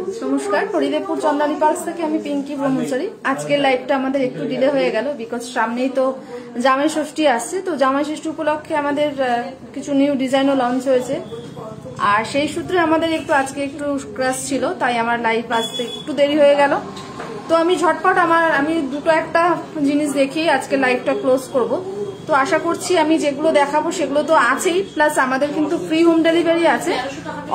নমস্কার, হরিদেবপুর চন্দানী পার্কস থেকে আমি পিঙ্কি ব্রহ্মচারী। আজকের লাইভটা আমাদের একটু ডিলে হয়ে গেল, বিকজ সামনেই তো জামাই ষষ্ঠী আসছে। তো জামাই ষষ্ঠী উপলক্ষে আমাদের কিছু নিউ ডিজাইনও লঞ্চ হয়েছে, আর সেই সূত্রে আমাদের একটু আজকে একটু ক্রাশ ছিল, তাই আমার লাইভ আসতে একটু দেরি হয়ে গেল। তো আমি ঝটপট আমি দুটো একটা জিনিস দেখিয়ে আজকে লাইভটা ক্লোজ করব। তো আশা করছি আমি যেগুলো দেখাবো সেগুলো তো আছেই, প্লাস আমাদের কিন্তু ফ্রি হোম ডেলিভারি আছে।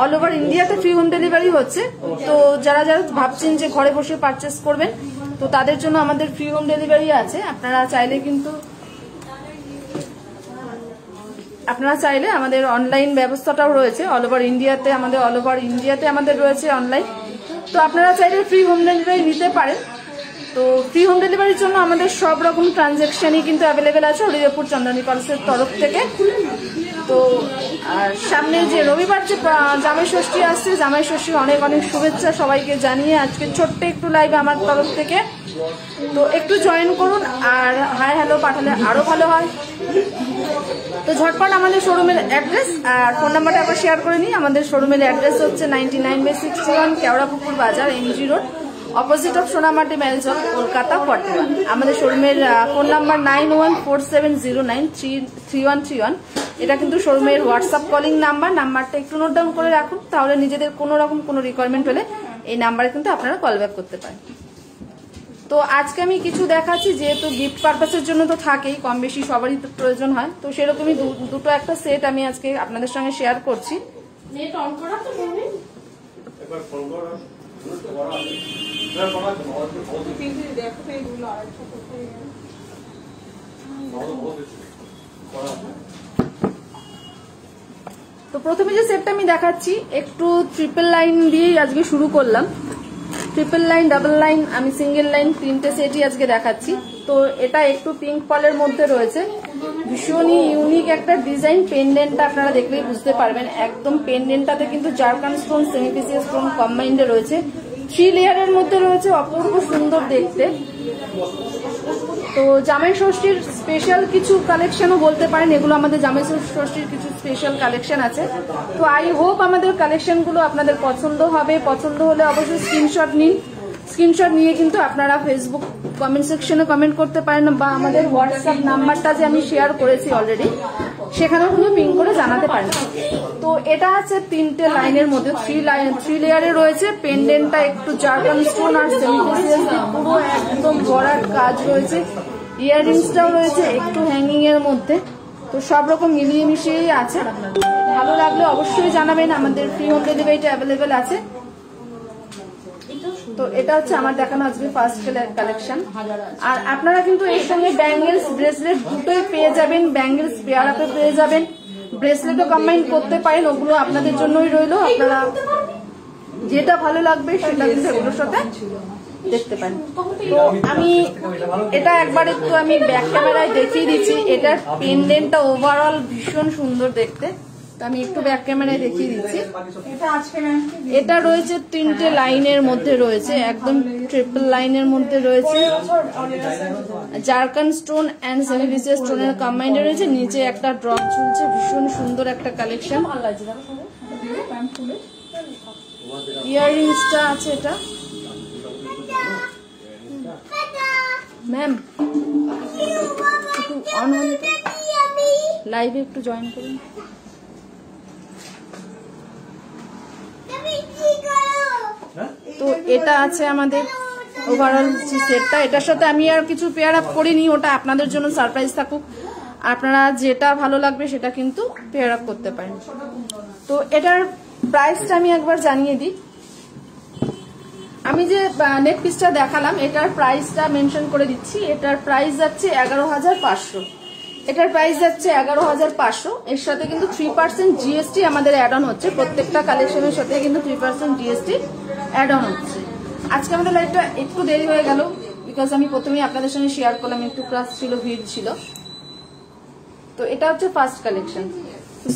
অল ওভার ইন্ডিয়াতে ফ্রি হোম ডেলিভারি হচ্ছে। তো যারা যারা ভাবছেন যে ঘরে বসে পারচেস করবেন, তো তাদের জন্য আমাদের ফ্রি হোম ডেলিভারি আছে। আপনারা চাইলে আমাদের অনলাইন ব্যবস্থাটাও রয়েছে। অল ওভার ইন্ডিয়াতে আমাদের রয়েছে অনলাইন। তো আপনারা চাইলে ফ্রি হোম ডেলিভারি নিতে পারেন। তো ফ্রি হোম ডেলিভারির জন্য আমাদের সব রকম ট্রানজাকশনই কিন্তু অ্যাভেলেবেল আছে হরিদেবপুর চন্দানী পার্কসের তরফ থেকে। তো আর সামনে যে রবিবার যে জামাই ষষ্ঠী আসছে, জামাই ষষ্ঠীর অনেক অনেক শুভেচ্ছা সবাইকে জানিয়ে আজকে ছোট্ট একটু লাইভ আমার তরফ থেকে। তো একটু জয়েন করুন, আর হাই হ্যালো পাঠালে আরো ভালো হয়। তো ঝটপট আমাদের শোরুমের অ্যাড্রেস আর ফোন নাম্বারটা আবার শেয়ার করে নিই। আমাদের শোরুমের অ্যাড্রেস হচ্ছে 99/61 Keorapukur Bazar, MG road, opposite of Sonamati মেলচক, কলকাতা 41। আমাদের শোরুমের ফোন নাম্বার 9147093131। এটা কিন্তু শোরুমের হোয়াটসঅ্যাপ কলিং নাম্বারটা একটু নোট ডাউন করে রাখুন, তাহলে নিজেদের কোনো রকম কোনো রিকোয়ারমেন্ট হলে এই নাম্বারে কিন্তু আপনারা কল ব্যাক করতে পারেন। তো আজকে আমি কিছু দেখাচ্ছি, যেহেতু গিফট পারপাসের জন্য তো থাকেই, কম বেশি সবারই তো প্রয়োজন হয়। তো সেরকমই দুটো একটা সেট আমি আজকে আপনাদের সঙ্গে শেয়ার করছি। তো প্রথমে যে সেটটা আমি দেখাচ্ছি, একটু ট্রিপল লাইন দিয়েই আজকে শুরু করলাম। ট্রিপল লাইন, ডাবল লাইন, আমি সিঙ্গেল লাইন, তিনটে সেটই আজকে দেখাচ্ছি। তো এটা একটু পিঙ্ক পলের মধ্যে রয়েছে, ভীষণই ইউনিক একটা ডিজাইন। পেন্ডেন্টটা আপনারা দেখলেই বুঝতে পারবেন, একদম পেন্ডেন্টটাতে কিন্তু জারকান স্টোন, সেমিফেসিয়াল স্টোন কম্বাইন্ডে রয়েছে। 3 লেয়ারের মধ্যে রয়েছে, অপূর্ব সুন্দর দেখতে। তো জামাই ষষ্ঠীর স্পেশাল কিছু কালেকশনও বলতে পারেন, এগুলো আমাদের জামাই ষষ্ঠীর কিছু স্পেশাল কালেকশন আছে। তো আই হোপ আমাদের কালেকশনগুলো আপনাদের পছন্দ হবে। পছন্দ হলে অবশ্যই স্ক্রিনশট নিন। স্ক্রিনশট নিয়ে কিন্তু আপনারা ফেসবুক কমেন্ট সেকশনে কমেন্ট করতে পারেন, বা আমাদের হোয়াটসঅ্যাপ নাম্বারটা যে আমি শেয়ার করেছি অলরেডি, সেখানেও কিন্তু পিং করে জানাতে পারেন। তো এটা আছে 3টে লাইনের মধ্যে, 3 লেয়ারে রয়েছে। পেন্ডেন্টটা একটু জারকান স্টোন আর সেমিফেসিয়াল পুরো একদম ভরাট কাজ রয়েছে। ইয়াররিংসটাও রয়েছে একটু হ্যাঙ্গিং এর মধ্যে। তো সব রকম মিলিয়ে মিশিয়েই আছে। ভালো লাগলে অবশ্যই জানাবেন, আমাদের ফ্রি হোম ডেলিভারিটা অ্যাভেলেবেল আছে। তো এটা হচ্ছে আমার দেখানো আজকে ফার্স্ট কালেকশন। আর আপনারা কিন্তু এর সঙ্গে ব্যাঙ্গেলস, ব্রেসলেট দুটোই পেয়ে যাবেন। ব্যাঙ্গেলস পেয়ার আপে পেয়ে যাবেন, ব্রেসলেটও কম্বাইন করতে পারেন। ওগুলো আপনাদের জন্যই রইলো, আপনারা যেটা ভালো লাগবে সেটা কিন্তু এগুলোর সাথে দেখতে পারেন। তো আমি এটা একবার একটু আমি ব্যাক ক্যামেরায় দেখিয়ে দিচ্ছি। এটার পেন্ডেন্টটা ওভারঅল ভীষণ সুন্দর দেখতে। তো আমি একটু ব্যাক ক্যামেরায় দেখিয়ে দিচ্ছি। এটা রয়েছে 3টে লাইনের মধ্যে রয়েছে, একদম ট্রিপল লাইনের মধ্যে রয়েছে। জারকান স্টোন এন্ড সেমিফেসিয়াল স্টোনের কম্বাইন্ডে রয়েছে। নিচে একটা ড্রপ ঝুলছে, ভীষণ সুন্দর একটা কালেকশন। ইয়াররিংসটা আছে এটা। ম্যাম একটু অন হলে লাইভে একটু জয়েন করুন। তো এটা আছে আমাদের ওভারঅল যে সেটটা। এটার সাথে আমি আর কিছু পেয়ার আপ করিনি, ওটা আপনাদের জন্য সারপ্রাইজ থাকুক। আপনারা যেটা ভালো লাগবে সেটা কিন্তু পেয়ার আপ করতে পারেন। তো এটার প্রাইসটা আমি একবার জানিয়ে দিই। আমি যে নেক পিসটা দেখালাম, এটার প্রাইসটা মেনশন করে দিচ্ছি। এটার প্রাইস যাচ্ছে 11,500। এটার প্রাইস যাচ্ছে 11,500। এর সাথে কিন্তু 3% GST আমাদের অ্যাড অন হচ্ছে। প্রত্যেকটা কালেকশনের সাথে কিন্তু 3% GST অ্যাড অন হচ্ছে। আজকে আমাদের লাইভটা একটু দেরি হয়ে গেল, বিকজ আমি প্রথমেই আপনাদের সঙ্গে শেয়ার করলাম, একটু ক্লাস ছিল, ভিড় ছিল। তো এটা হচ্ছে ফার্স্ট কালেকশন।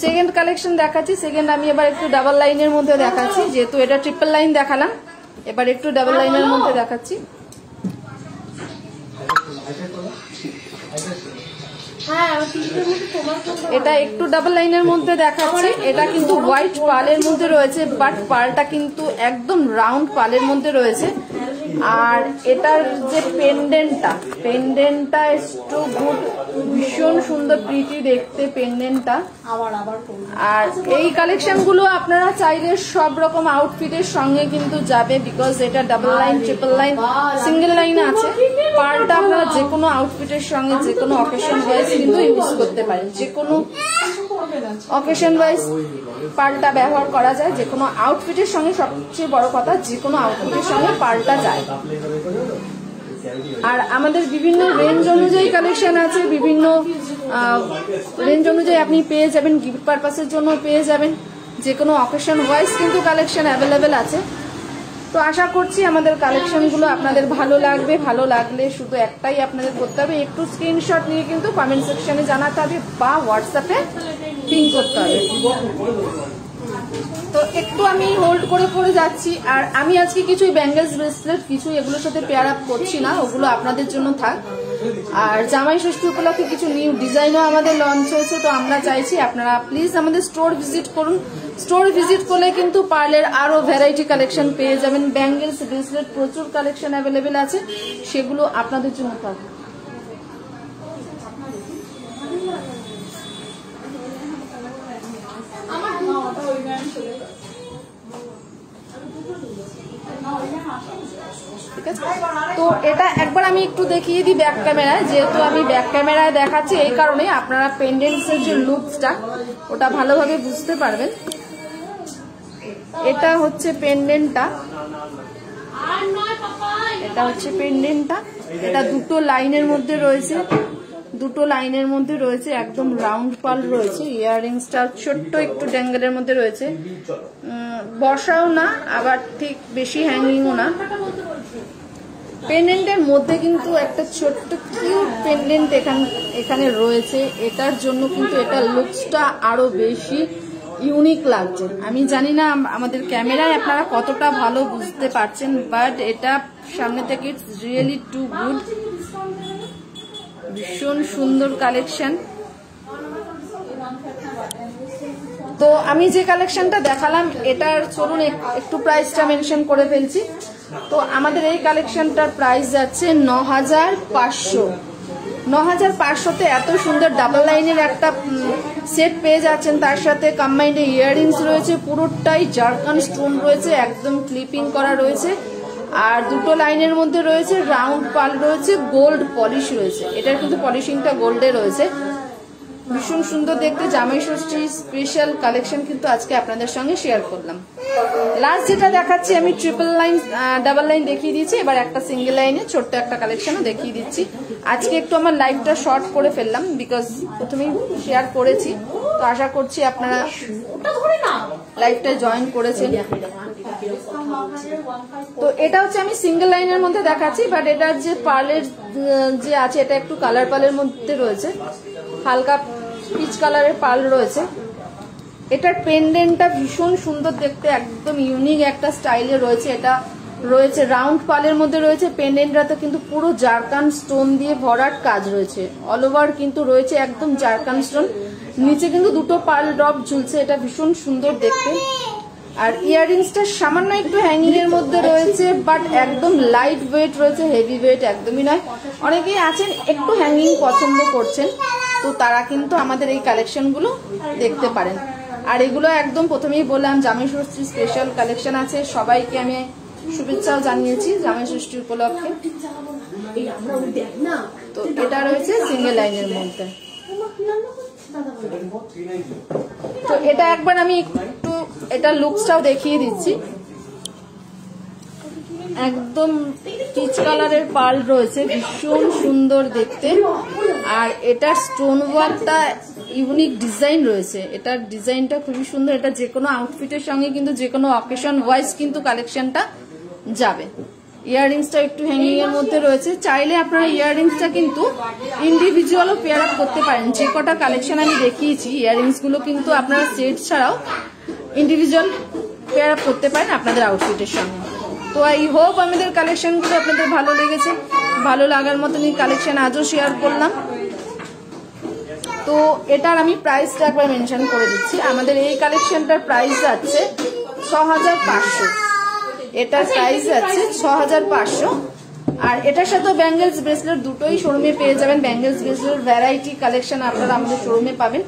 সেকেন্ড কালেকশন দেখাচ্ছি। সেকেন্ড আমি এবার একটু ডাবল লাইনের মধ্যে দেখাচ্ছি, যেহেতু এটা ট্রিপল লাইন দেখালাম, এবার একটু ডাবল লাইনের মধ্যে দেখাচ্ছি। এটা একটু ডাবল লাইনের মধ্যে দেখাচ্ছি। এটা কিন্তু হোয়াইট পালের মধ্যে রয়েছে, বাট পালটা কিন্তু একদম রাউন্ড পালের মধ্যে রয়েছে। আর এটার যে পেন্ডেন্টটা একটু গুড, ভীষণ সুন্দর প্রিটি দেখতে পেন্ডেন্টটা। আর এই কালেকশন গুলো আপনারা চাইলে সব রকম আউটফিটের সঙ্গে কিন্তু যাবে, বিকজ এটা double line, triple line, single line আছে। পালটা আপনারা যে কোনো আউটফিটের সঙ্গে যে কোনো অকেশন ওয়াইজ কিন্তু ইউজ করতে পারেন। যে কোনো অকেশন ওয়াইজ পালটা ব্যবহার করা যায়, যে কোনো আউটফিটের সঙ্গে। সবচেয়ে বড় কথা, যে কোনো আউটফিটের সঙ্গে পালটা যায়। আর আমাদের বিভিন্ন রেঞ্জ অনুযায়ী কালেকশন আছে, বিভিন্ন রেঞ্জ অনুযায়ী আপনি পেয়ে যাবেন, গিফট পারপাসের জন্য পেয়ে যাবেন। যে কোনো অকেশন ওয়াইজ কিন্তু কালেকশন অ্যাভেলেবেল আছে। তো আশা করছি আমাদের কালেকশনগুলো আপনাদের ভালো লাগবে। ভালো লাগলে শুধু একটাই আপনাদের করতে হবে, একটু স্ক্রিনশট নিয়ে কিন্তু কমেন্ট সেকশনে জানাতে হবে বা হোয়াটসঅ্যাপে পিং করতে হবে। তো একটু আমি হোল্ড করে পড়ে যাচ্ছি। আর আমি আজকে কিছু ব্যাঙ্গেলস, ব্রেসলেট কিছু এগুলোর সাথে পেয়ার আপ করছি না, ওগুলো আপনাদের জন্য থাক। আর জামাই ষষ্ঠী উপলক্ষে কিছু নিউ ডিজাইনও আমাদের লঞ্চ হয়েছে। তো আমরা চাইছি আপনারা প্লিজ আমাদের স্টোর ভিজিট করুন। স্টোর ভিজিট করলে কিন্তু পার্লের আরো ভ্যারাইটি কালেকশন পেয়ে যাবেন। ব্যাঙ্গেলস, ব্রেসলেট প্রচুর কালেকশন অ্যাভেলেবেল আছে, সেগুলো আপনাদের জন্য থাকবে। ঠিক আছে, তো এটা একবার আমি একটু দেখিয়ে দিই ব্যাক ক্যামেরায়। যেহেতু আমি ব্যাক ক্যামেরায় দেখাচ্ছি, এই কারণে আপনারা পেন্ডেন্টসের যে লুকসটা ওটা ভালোভাবে বুঝতে পারবেন। এটা হচ্ছে পেন্ডেন্টটা, এটা দুটো লাইনের মধ্যে রয়েছে, একদম রাউন্ড পাল রয়েছে। ইয়াররিংসটা ছোট্ট একটু ড্যাঙ্গেলের মধ্যে রয়েছে, বসাও না আবার ঠিক বেশি হ্যাঙ্গিংও না। পেন্ডেন্টের মধ্যে কিন্তু একটা ছোট্ট কিউট পেন্ডেন্ট এখানে রয়েছে, এটার জন্য কিন্তু এটা লুকসটা আরো বেশি ইউনিক লাগছে। আমি জানি না আমাদের ক্যামেরায় আপনারা কতটা ভালো বুঝতে পারছেন, বাট এটা সামনে থেকে ইটস রিয়েলি টু গুড। ভীষণ সুন্দর কালেকশন। তো আমি যে কালেকশনটা দেখালাম, এটার চলুন একটু প্রাইসটা মেনশন করে ফেলছি। তো আমাদের এই কালেকশনটার প্রাইস যাচ্ছে ৯৫০০। ৯৫০০তে এত সুন্দর ডাবল লাইনের একটা সেট পেয়ে যাচ্ছেন। তার সাথে কম্বাইন্ডে ইয়াররিংস রয়েছে, পুরোটাই জারকান স্টোন রয়েছে, একদম ক্লিপিং করা রয়েছে। আর দুটো লাইনের মধ্যে রয়েছে রাউন্ড পাল রয়েছে, গোল্ড পলিশ রয়েছে। এটার কিন্তু পলিশিংটা গোল্ডে রয়েছে। ভীষণ সুন্দর দেখতে জামাই ষষ্ঠী স্পেশাল কালেকশন কিন্তু আজকে আপনাদের সঙ্গে শেয়ার করলাম। লাস্ট যেটা দেখাচ্ছি আমি ট্রিপল লাইন, ডাবল লাইন দেখিয়ে দিয়েছি। এবার একটা সিঙ্গেল লাইনে ছোট্ট একটা কালেকশনও দেখিয়ে দিচ্ছি। আজকে একটু আমার লাইভটা শর্ট করে ফেললাম, বিকজ প্রথমেই শেয়ার করেছি। তো আশা করছি আপনারা লাইভটা জয়েন করেছেন। তো এটা হচ্ছে আমি সিঙ্গেল লাইনের মধ্যে দেখাচ্ছি, বাট এটার যে পার্লের যে আছে, এটা একটু কালার পালের মধ্যে রয়েছে, হালকা পিচ কালারের পাল রয়েছে। এটার পেন্ডেন্টটা ভীষণ সুন্দর দেখতে, একদম ইউনিক একটা স্টাইলে রয়েছে। এটা রয়েছে রাউন্ড পালের মধ্যে রয়েছে। পেন্ডেন্টটাতে কিন্তু পুরো জারকান স্টোন দিয়ে ভরাট কাজ রয়েছে, অল ওভার কিন্তু রয়েছে একদম জারকান স্টোন। নিচে কিন্তু দুটো পার্ল ড্রপ ঝুলছে, এটা ভীষণ সুন্দর দেখতে। আর ইয়াররিংসটা সামান্য একটু হ্যাঙ্গিং এর মধ্যে রয়েছে, বাট একদম লাইট ওয়েট রয়েছে, হেভি ওয়েট একদমই নয়। অনেকেই আছেন একটু হ্যাঙ্গিং পছন্দ করছেন, তো তারা কিন্তু আমাদের এই কালেকশনগুলো দেখতে পারেন। আর এগুলো একদম প্রথমেই বললাম জামাই ষষ্ঠী স্পেশাল কালেকশন আছে। সবাইকে আমি শুভেচ্ছাও জানিয়েছি জামাই ষষ্ঠী উপলক্ষে। তো এটা রয়েছে সিঙ্গেল লাইনের মধ্যে। তো এটা একবার আমি একটু এটা লুকসটাও দেখিয়ে দিচ্ছি। একদম পিচ কালারের পাল রয়েছে, ভীষণ সুন্দর দেখতে। আর এটার স্টোন ওয়ার্কটা ইউনিক ডিজাইন রয়েছে, এটার ডিজাইনটা খুবই সুন্দর। এটা যে কোনো আউটফিটের সঙ্গে কিন্তু যে কোনো অকেশন ওয়াইজ কিন্তু কালেকশনটা যাবে। ইয়াররিংসটা একটু হ্যাঙ্গিং এর মধ্যে রয়েছে, চাইলে আপনারা ইয়াররিংসটা কিন্তু ইন্ডিভিজুয়ালও পেয়ার আপ করতে পারেন। যে কটা কালেকশন আমি দেখিয়েছি, ইয়াররিংস গুলো কিন্তু আপনারা সেট ছাড়াও ইন্ডিভিজুয়াল পেয়ার আপ করতে পারেন আপনাদের আউটফিটের সঙ্গে। তো আই হোপ আমাদের কালেকশনগুলো আপনাদের ভালো লেগেছে। ভালো লাগার মতনই কালেকশন আজও শেয়ার করলাম। তো এটার আমি প্রাইসটা একবার মেনশন করে দিচ্ছি। আমাদের এই কালেকশনটার প্রাইস যাচ্ছে 6500, এটার প্রাইস যাচ্ছে 6500। আর এটার সাথে ব্যাঙ্গেলস ব্রেসলেট দুটোই শোরুমে পেয়ে যাবেন। ব্যাঙ্গেলস ব্রেসলেট ভ্যারাইটি কালেকশন আপনারা আমাদের শোরুমে পাবেন।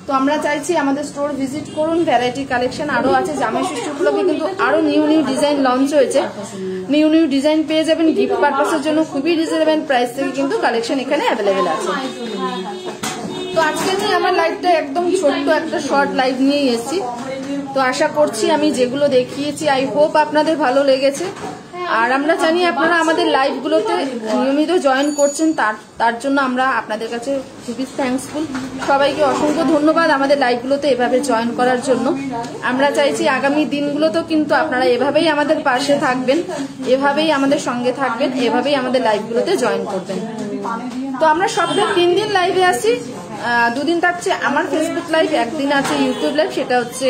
তো আমরা চাইছি আমাদের স্টোর ভিজিট করুন, ভ্যারাইটি কালেকশন আরো আছে। জামাই ষষ্ঠী উপলক্ষে কিন্তু আরো নিউ ডিজাইন লঞ্চ হয়েছে, নিউ ডিজাইন পেয়ে যাবেন। গিফট পারপাসের জন্য খুবই রিজনেবল প্রাইস থেকে কিন্তু কালেকশন এখানে অ্যাভেলেবেল আছে। তো আজকে নিয়ে আমার লাইভটা একদম ছোট্ট একটা শর্ট লাইভ নিয়ে এসেছি। তো আশা করছি আমি যেগুলো দেখিয়েছি আই হোপ আপনাদের ভালো লেগেছে। আর আমরা জানি আপনারা আমাদের লাইভগুলোতে নিয়মিত জয়েন করছেন, তার জন্য আমরা আপনাদের কাছে খুবই থ্যাঙ্কসফুল। সবাইকে অসংখ্য ধন্যবাদ আমাদের লাইভগুলোতে এভাবে জয়েন করার জন্য। আমরা চাইছি আগামী দিনগুলোতেও কিন্তু আপনারা এভাবেই আমাদের পাশে থাকবেন, এভাবেই আমাদের সঙ্গে থাকবেন, এভাবেই আমাদের লাইভগুলোতে জয়েন করবেন। তো আমরা সপ্তাহে 3 দিন লাইভে আসি। 2 দিন থাকছে আমার ফেসবুক লাইভ, একদিন আছে ইউটিউব লাইভ। সেটা হচ্ছে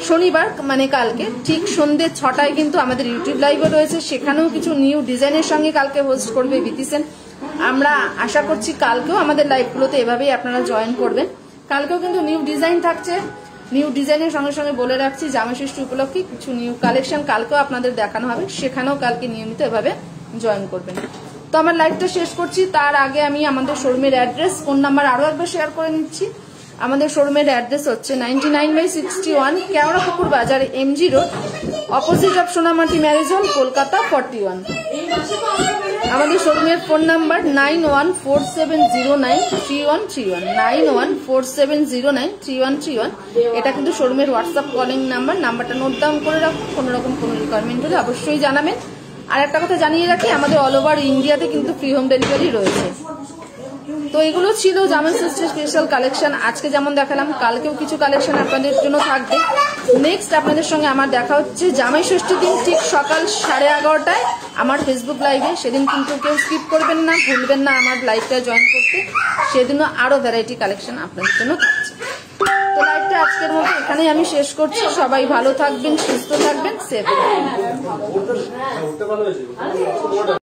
শনিবার মানে কালকে ঠিক সন্ধ্যে 6টায় কিন্তু আমাদের ইউটিউব লাইভও রয়েছে। সেখানেও কিছু নিউ ডিজাইনের সঙ্গে কালকে হোস্ট করবে বিতিসেন। আমরা আশা করছি কালকেও আমাদের লাইভগুলোতে এভাবেই আপনারা জয়েন করবেন। কালকেও কিন্তু নিউ ডিজাইন থাকছে। নিউ ডিজাইনের সঙ্গে সঙ্গে বলে রাখছি জামাই ষষ্ঠী উপলক্ষে কিছু নিউ কালেকশন কালকেও আপনাদের দেখানো হবে, সেখানেও কালকে নিয়মিত এভাবে জয়েন করবেন। তো আমার লাইভটা শেষ করছি, তার আগে আমি আমাদের শোরুমের অ্যাড্রেস, ফোন নাম্বার আরো একবার শেয়ার করে নিচ্ছি। আমাদের শোরুমের অ্যাড্রেস হচ্ছে 99/61 Keorapukur Bazar, MG road, opposite of Sonamati marriage hall, Kolkata 41। আমাদের শোরুমের ফোন নাম্বার 9147093131, 9147093131। এটা কিন্তু শোরুমের হোয়াটসঅ্যাপ কলিং নাম্বারটা নোট ডাউন করে রাখুন। কোনো রকম কোনো রিকোয়ারমেন্ট হলে অবশ্যই জানাবেন। আর একটা কথা জানিয়ে রাখি, আমাদের অল ওভার ইন্ডিয়াতে কিন্তু ফ্রি হোম ডেলিভারি রয়েছে। তো এগুলো ছিল জামাই ষষ্ঠীর স্পেশাল কালেকশন। আজকে যেমন দেখালাম, কালকেও কিছু কালেকশন আপনাদের জন্য থাকবে। নেক্সট আপনাদের সঙ্গে আমার দেখা হচ্ছে জামাই ষষ্ঠীর দিন ঠিক সকাল 11:30টায় আমার ফেসবুক লাইভে। সেদিন কিন্তু কেউ স্কিপ করবেন না, ভুলবেন না আমার লাইভটা জয়েন করতে। সেদিনও আরো ভ্যারাইটি কালেকশন আপনাদের জন্য থাকছে। তো লাইভটা আজকের মতো এখানেই আমি শেষ করছি। সবাই ভালো থাকবেন, সুস্থ থাকবেন, সেফ থাকবেন।